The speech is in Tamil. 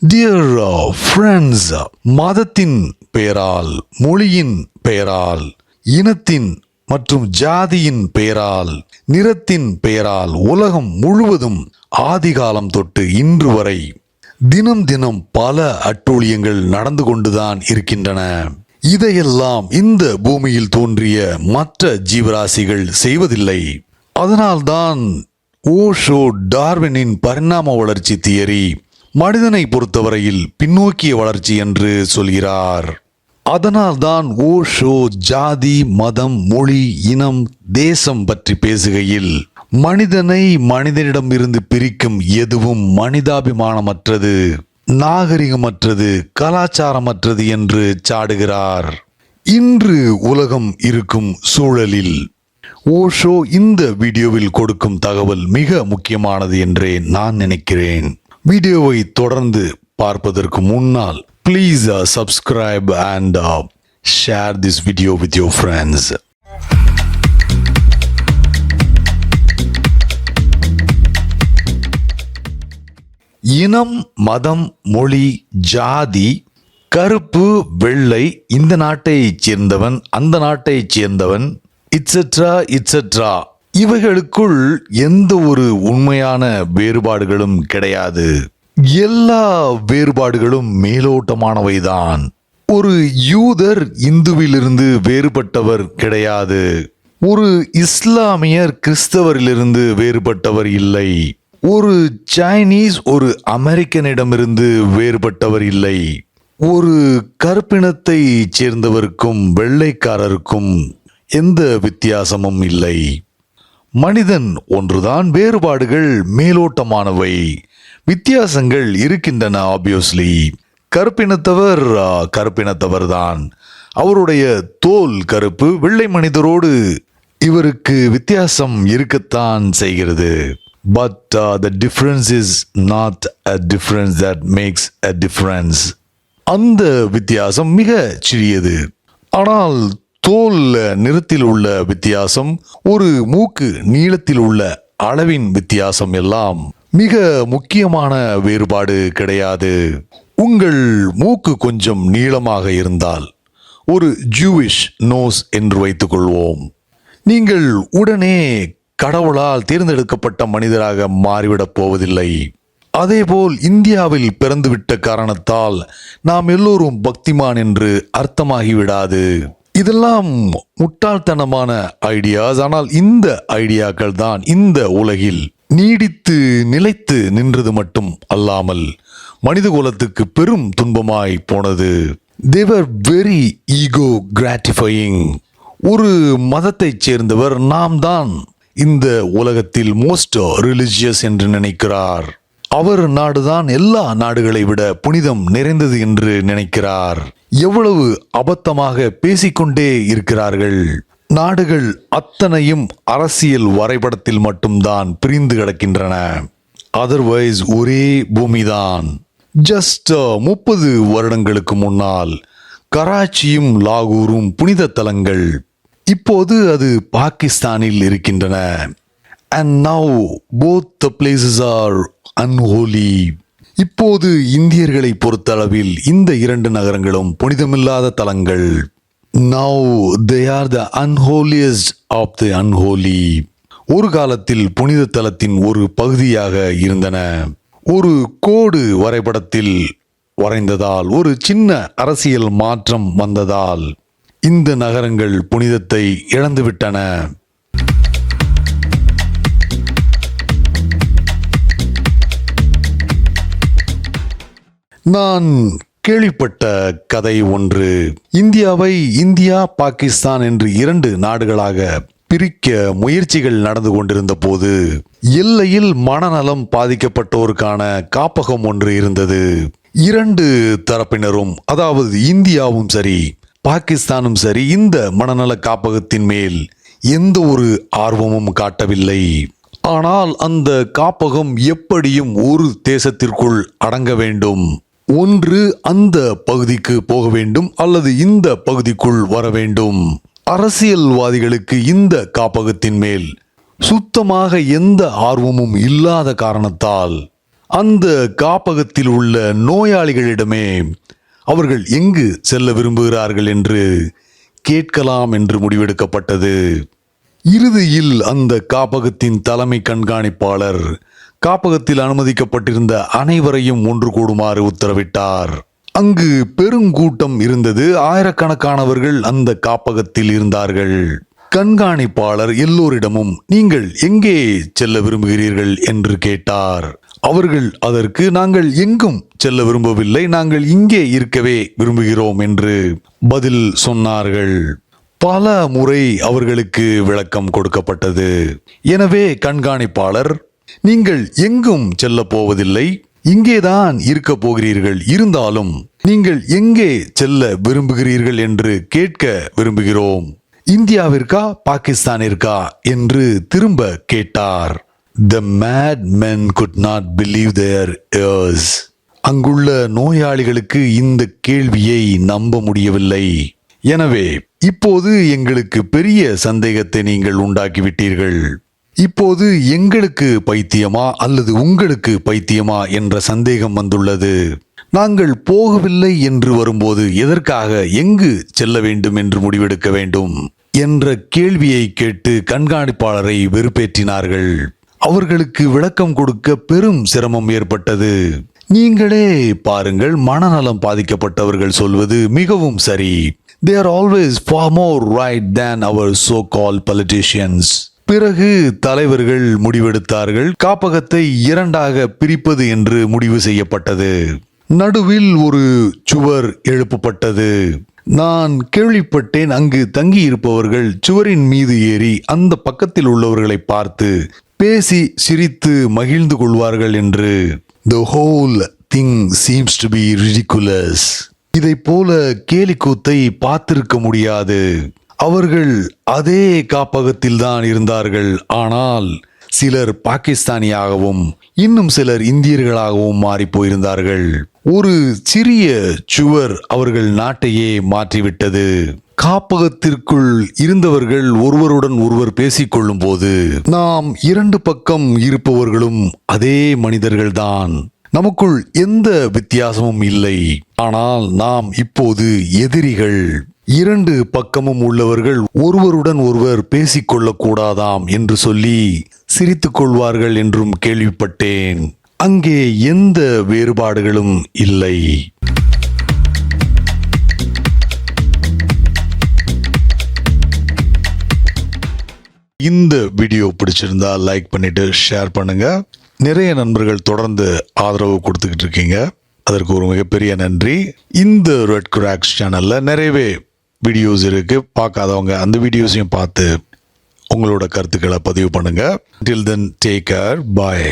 டியர் ஃப்ரெண்ட்ஸ், மதத்தின் பெயரால், மொழியின் பெயரால், இனத்தின் மற்றும் ஜாதியின் பெயரால், நிறத்தின் பெயரால் உலகம் முழுவதும் ஆதிகாலம் தொட்டு இன்று வரை தினம் தினம் பல அட்டூழியங்கள் நடந்து கொண்டுதான் இருக்கின்றன. இதையெல்லாம் இந்த பூமியில் தோன்றிய மற்ற ஜீவராசிகள் செய்வதில்லை. அதனால்தான் ஓஷோ டார்வினின் பரிணாம வளர்ச்சி தியரி மனிதனை பொறுத்தவரையில் பின்னோக்கிய வளர்ச்சி என்று சொல்கிறார். அதனால்தான் ஓஷோ ஜாதி, மதம், மொழி, இனம், தேசம் பற்றி பேசுகையில் மனிதனை மனிதனிடம் இருந்து பிரிக்கும் எதுவும் மனிதாபிமானமற்றது, நாகரிகமற்றது, கலாச்சாரமற்றது என்று சாடுகிறார். இன்று உலகம் இருக்கும் சூழலில் ஓஷோ இந்த வீடியோவில் கொடுக்கும் தகவல் மிக முக்கியமானது என்றே நான் நினைக்கிறேன். வீடியோவை தொடர்ந்து பார்ப்பதற்கு முன்னால் please subscribe and share this video with your friends. இனம், மதம், மொழி, ஜாதி, கருப்பு, வெள்ளை, இந்த நாட்டைச் சேர்ந்தவன், அந்த நாட்டைச் சேர்ந்தவன், இட்ஸெட்ரா இட்ஸெட்ரா, இவைகளுக்குள் எந்த ஒரு உண்மையான வேறுபாடுகளும் கிடையாது. எல்லா வேறுபாடுகளும் மேலோட்டமானவைதான். ஒரு யூதர் இந்துவிலிருந்து வேறுபட்டவர் கிடையாது. ஒரு இஸ்லாமியர் கிறிஸ்தவரிலிருந்து வேறுபட்டவர் இல்லை. ஒரு சைனீஸ் ஒரு அமெரிக்கனிடமிருந்து வேறுபட்டவர் இல்லை. ஒரு கருப்பினத்தை சேர்ந்தவருக்கும் வெள்ளைக்காரருக்கும் எந்த வித்தியாசமும் இல்லை. மனிதன் ஒன்றுதான், வேறுபாடுகள் மேலோட்டமானவை. வித்தியாசங்கள் இருக்கின்றன. ஆப்வியஸ்லி கருப்பினத்தவர் கருப்பினத்தவர் தான். அவருடைய தோல் கருப்பு. வெள்ளை மனிதரோடு இவருக்கு வித்தியாசம் இருக்கத்தான் செய்கிறது. But the difference is not a difference that makes a difference. அந்த வித்தியாசம் மிக சிறியது. ஆனால் தோல் நிறத்தில் உள்ள வித்தியாசம், ஒரு மூக்கு நீளத்தில் உள்ள அளவின் வித்தியாசம் எல்லாம் மிக முக்கியமான வேறுபாடு கிடையாது. உங்கள் மூக்கு கொஞ்சம் நீளமாக இருந்தால், ஒரு ஜூவிஷ் நோஸ் என்று வைத்துக் கொள்வோம், நீங்கள் உடனே கடவுளால் தேர்ந்தெடுக்கப்பட்ட மனிதராக மாறிவிடப் போவதில்லை. அதேபோல் இந்தியாவில் பிறந்துவிட்ட காரணத்தால் நாம் எல்லோரும் பக்திமான் என்று அர்த்தமாகிவிடாது. இதெல்லாம் முட்டாள்தனமான ஐடியாஸ். ஆனால் இந்த ஐடியாக்கள் தான் இந்த உலகில் நீடித்து நிலைத்து நின்றது மட்டும் அல்லாமல் மனித குலத்துக்கு பெரும் துன்பமாய் போனது. They were very ego gratifying. ஒரு மதத்தைச் சேர்ந்தவர் நாம் தான் இந்த உலகத்தில் மோஸ்ட் ரிலிஜியஸ் என்று நினைக்கிறார். அவர் நாடுதான் எல்லா நாடுகளை விட புனிதம் நிறைந்தது என்று நினைக்கிறார். எவ்வளவு அபத்தமாக பேசிக்கொண்டே இருக்கிறார்கள். நாடுகள் அத்தனையும் அரசியல் வரைபடத்தில் மட்டும்தான் பிரிந்து கிடக்கின்றன. அதர்வைஸ் ஒரே பூமிதான். ஜஸ்ட் 30 வருடங்களுக்கு முன்னால் கராச்சியும் லாகூரும் புனித தலங்கள். இப்போது அது பாகிஸ்தானில் இருக்கின்றன. And now both the places are unholy. இப்போது இந்தியர்களை பொறுத்தளவில் இந்த 2 நகரங்களும் புனிதமில்லாத தலங்கள். Now they are the unholiest of the unholy. ஒரு காலத்தில் புனித தலத்தின் ஒரு பகுதியாக இருந்தன. ஒரு கோடு வரைபடத்தில் வரைந்ததால், ஒரு சின்ன அரசியல் மாற்றம் வந்ததால் இந்த நகரங்கள் புனிதத்தை இழந்துவிட்டன. நான் கேள்விப்பட்ட கதை ஒன்று. இந்தியாவை இந்தியா, பாகிஸ்தான் என்று 2 நாடுகளாக பிரிக்க முயற்சிகள் நடந்து கொண்டிருந்த போது எல்லையில் மனநலம் பாதிக்கப்பட்டோருக்கான காப்பகம் ஒன்று இருந்தது. 2 தரப்பினரும், அதாவது இந்தியாவும் சரி பாகிஸ்தானும் சரி, இந்த மனநல காப்பகத்தின் மேல் எந்த ஒரு ஆர்வமும் காட்டவில்லை. ஆனால் அந்த காப்பகம் எப்படியும் ஒரு தேசத்திற்குள் அடங்க வேண்டும். ஒன்று அந்த பகுதிக்கு போக வேண்டும் அல்லது இந்த பகுதிக்குள் வர வேண்டும். அரசியல்வாதிகளுக்கு இந்த காப்பகத்தின் மேல் சுத்தமாக எந்த ஆர்வமும் இல்லாத காரணத்தால் அந்த காப்பகத்தில் உள்ள நோயாளிகளிடமே அவர்கள் எங்கு செல்ல விரும்புகிறார்கள் என்று கேட்கலாம் என்று முடிவெடுக்கப்பட்டது. இறுதியில் அந்த காப்பகத்தின் தலைமை கண்காணிப்பாளர் காப்பகத்தில் அனுமதிக்கப்பட்டிருந்த அனைவரையும் ஒன்று கூடுமாறு உத்தரவிட்டார். அங்கு பெருங்கூட்டம் இருந்தது. ஆயிரக்கணக்கானவர்கள் அந்த காப்பகத்தில் இருந்தார்கள். கண்காணிப்பாளர் எல்லோரிடமும் நீங்கள் எங்கே செல்ல விரும்புகிறீர்கள் என்று கேட்டார். அவர்கள் அதற்கு நாங்கள் எங்கும் செல்ல விரும்பவில்லை, நாங்கள் இங்கே இருக்கவே விரும்புகிறோம் என்று பதில் சொன்னார்கள். பல முறை அவர்களுக்கு விளக்கம் கொடுக்கப்பட்டது. எனவே கண்காணிப்பாளர் நீங்கள் எங்கும் செல்ல போவதில்லை, இங்கேதான் இருக்க போகிறீர்கள், இருந்தாலும் நீங்கள் எங்கே செல்ல விரும்புகிறீர்கள் என்று கேட்க விரும்புகிறோம், இந்தியாவிற்கா பாகிஸ்தானிற்கா என்று திரும்ப கேட்டார். The madmen could not believe their ears. அங்குள்ள நோயாளிகளுக்கு இந்த கேள்வியை நம்ப முடியவில்லை. எனவே இப்போது எங்களுக்கு பெரிய சந்தேகத்தை நீங்கள் உண்டாக்கிவிட்டீர்கள். இப்போது எங்களுக்கு பைத்தியமா அல்லது உங்களுக்கு பைத்தியமா என்ற சந்தேகம் வந்துள்ளது. நாங்கள் போகவில்லை என்று வரும்போது எதற்காக எங்கு செல்ல வேண்டும் என்று முடிவெடுக்க வேண்டும் என்ற கேள்வியை கேட்டு கண்காணிப்பாளரை வெறுப்பேற்றினார்கள். அவர்களுக்கு விளக்கம் கொடுக்க பெரும் சிரமம் ஏற்பட்டது. நீங்களே பாருங்கள், மனநலம் பாதிக்கப்பட்டவர்கள் சொல்வது மிகவும் சரி. They are always far more right than our so-called politicians. பிறகு தலைவர்கள் முடிவெடுத்தார்கள். காப்பகத்தை இரண்டாக பிரிப்பது என்று முடிவு செய்யப்பட்டது. நடுவில் ஒரு சுவர் எழுப்பப்பட்டது. நான் கேள்விப்பட்டேன் அங்கு தங்கியிருப்பவர்கள் சுவரின் மீது ஏறி அந்த பக்கத்தில் உள்ளவர்களை பார்த்து பேசி சிரித்து மகிழ்ந்து கொள்வார்கள் என்று. The whole thing seems to be ridiculous. இதை போல கேலிக்கூத்தை பார்த்திருக்க முடியாது. அவர்கள் அதே காப்பகத்தில் தான் இருந்தார்கள். ஆனால் சிலர் பாகிஸ்தானியாகவும் இன்னும் சிலர் இந்தியர்களாகவும் மாறி போயிருந்தார்கள். ஒரு சிறிய சுவர் அவர்கள் நாட்டையே மாற்றிவிட்டது. காப்பகத்திற்குள் இருந்தவர்கள் ஒருவருடன் ஒருவர் பேசிக்கொள்ளும் போது நாம் இரண்டு பக்கம் இருப்பவர்களும் அதே மனிதர்கள்தான். நமக்குள் எந்த வித்தியாசமும் இல்லை. ஆனால் நாம் இப்போது எதிரிகள். இரண்டு பக்கமும் உள்ளவர்கள் ஒருவருடன் ஒருவர் பேசிக்கொள்ளக்கூடாதாம் என்று சொல்லி சிரித்துக் கொள்வார்கள் என்றும் கேள்விப்பட்டேன். அங்கே எந்த வேறுபாடுகளும் இல்லை. இந்த வீடியோ பிடிச்சிருந்தா லைக் பண்ணிட்டு ஷேர் பண்ணுங்க. நிறைய நண்பர்கள் தொடர்ந்து ஆதரவு கொடுத்துக்கிட்டு இருக்கீங்க, அதற்கு ஒரு மிகப்பெரிய நன்றி. இந்த ரெட் கிராக்ஸ் சேனல்ல நிறையவே வீடியோஸ் இருக்கு. பார்க்காதவங்க அந்த வீடியோஸையும் பார்த்து உங்களோட கருத்துக்களை பதிவு பண்ணுங்க. Till then, take care. Bye.